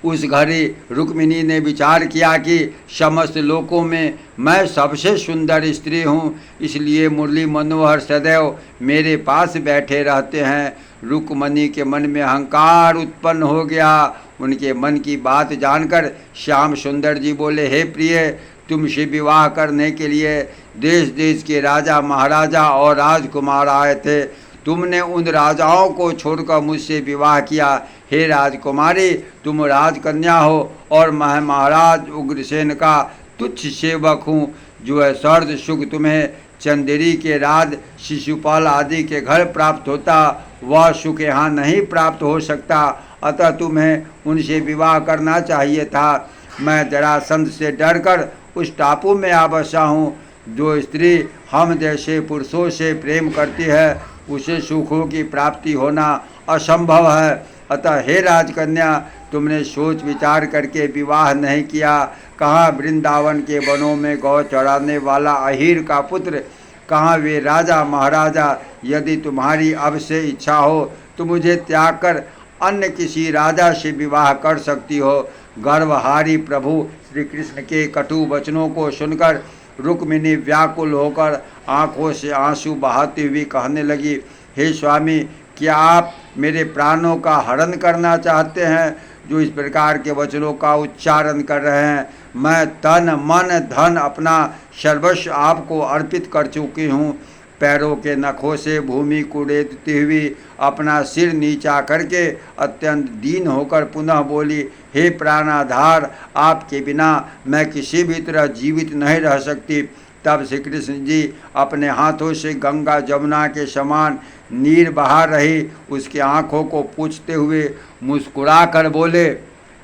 उस घड़ी रुक्मिणी ने विचार किया कि समस्त लोकों में मैं सबसे सुंदर स्त्री हूँ, इसलिए मुरली मनोहर सदैव मेरे पास बैठे रहते हैं। रुक्मिणी के मन में अहंकार उत्पन्न हो गया। उनके मन की बात जानकर श्याम सुंदर जी बोले, हे प्रिय, तुमसे विवाह करने के लिए देश देश के राजा महाराजा और राजकुमार आए थे। तुमने उन राजाओं को छोड़कर मुझसे विवाह किया। हे राजकुमारी, तुम राजकन्या हो और मैं महाराज उग्रसेन का तुच्छ सेवक हूँ। जो है सर्द सुख तुम्हें चंदेरी के राज शिशुपाल आदि के घर प्राप्त होता, वह सुख यहाँ नहीं प्राप्त हो सकता, अतः तुम्हें उनसे विवाह करना चाहिए था। मैं जरासंध से डरकर उस टापू में आ बसा हूँ। जो स्त्री हम जैसे पुरुषों से प्रेम करती है, उसे सुखों की प्राप्ति होना असंभव है। अतः हे राजकन्या, तुमने सोच विचार करके विवाह नहीं किया। कहाँ वृंदावन के वनों में गौ चराने वाला अहीर का पुत्र, कहाँ वे राजा महाराजा। यदि तुम्हारी अब से इच्छा हो तो मुझे त्याग कर अन्य किसी राजा से विवाह कर सकती हो। गर्वहारी प्रभु श्री कृष्ण के कटु वचनों को सुनकर रुक्मिणी व्याकुल होकर आंखों से आंसू बहाती हुई कहने लगी, हे स्वामी, क्या आप मेरे प्राणों का हरण करना चाहते हैं? जो इस प्रकार के वचनों का उच्चारण कर रहे हैं, मैं तन मन धन अपना सर्वस्व आपको अर्पित कर चुकी हूँ। पैरों के नखों से भूमि को रेतती हुई अपना सिर नीचा करके अत्यंत दीन होकर पुनः बोली, हे प्राणाधार, आपके बिना मैं किसी भी तरह जीवित नहीं रह सकती। तब श्री कृष्ण जी अपने हाथों से गंगा जमुना के समान नीर बहा रही उसकी आंखों को पूछते हुए मुस्कुरा कर बोले,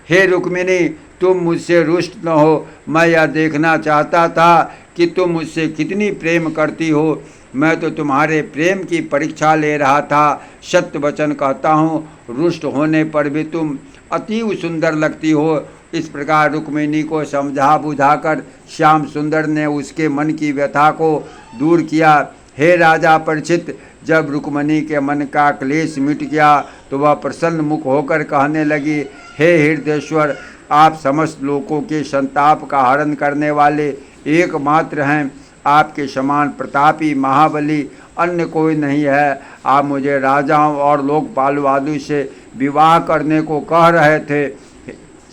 हे रुक्मिणी, तुम मुझसे रुष्ट न हो। मैं यह देखना चाहता था कि तुम मुझसे कितनी प्रेम करती हो। मैं तो तुम्हारे प्रेम की परीक्षा ले रहा था। सत्य वचन कहता हूँ, रुष्ट होने पर भी तुम अति सुंदर लगती हो। इस प्रकार रुक्मिणी को समझा बुझाकर श्याम सुंदर ने उसके मन की व्यथा को दूर किया। हे राजा परीक्षित, जब रुक्मिणी के मन का क्लेश मिट गया तो वह प्रसन्न मुख होकर कहने लगी, हे हृदयेश्वर, आप समस्त लोगों के संताप का हरण करने वाले एकमात्र हैं। आपके समान प्रतापी महाबली अन्य कोई नहीं है। आप मुझे राजाओं और लोकपाल आदि से विवाह करने को कह रहे थे।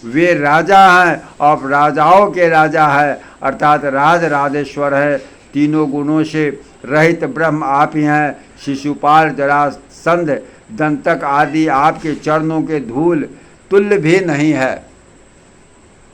वे राजा हैं और राजाओं के राजा है, अर्थात राज राजेश्वर है। तीनों गुणों से रहित ब्रह्म आप ही हैं। शिशुपाल, जरासंध, दंतक आदि आपके चरणों के धूल तुल्य भी नहीं है।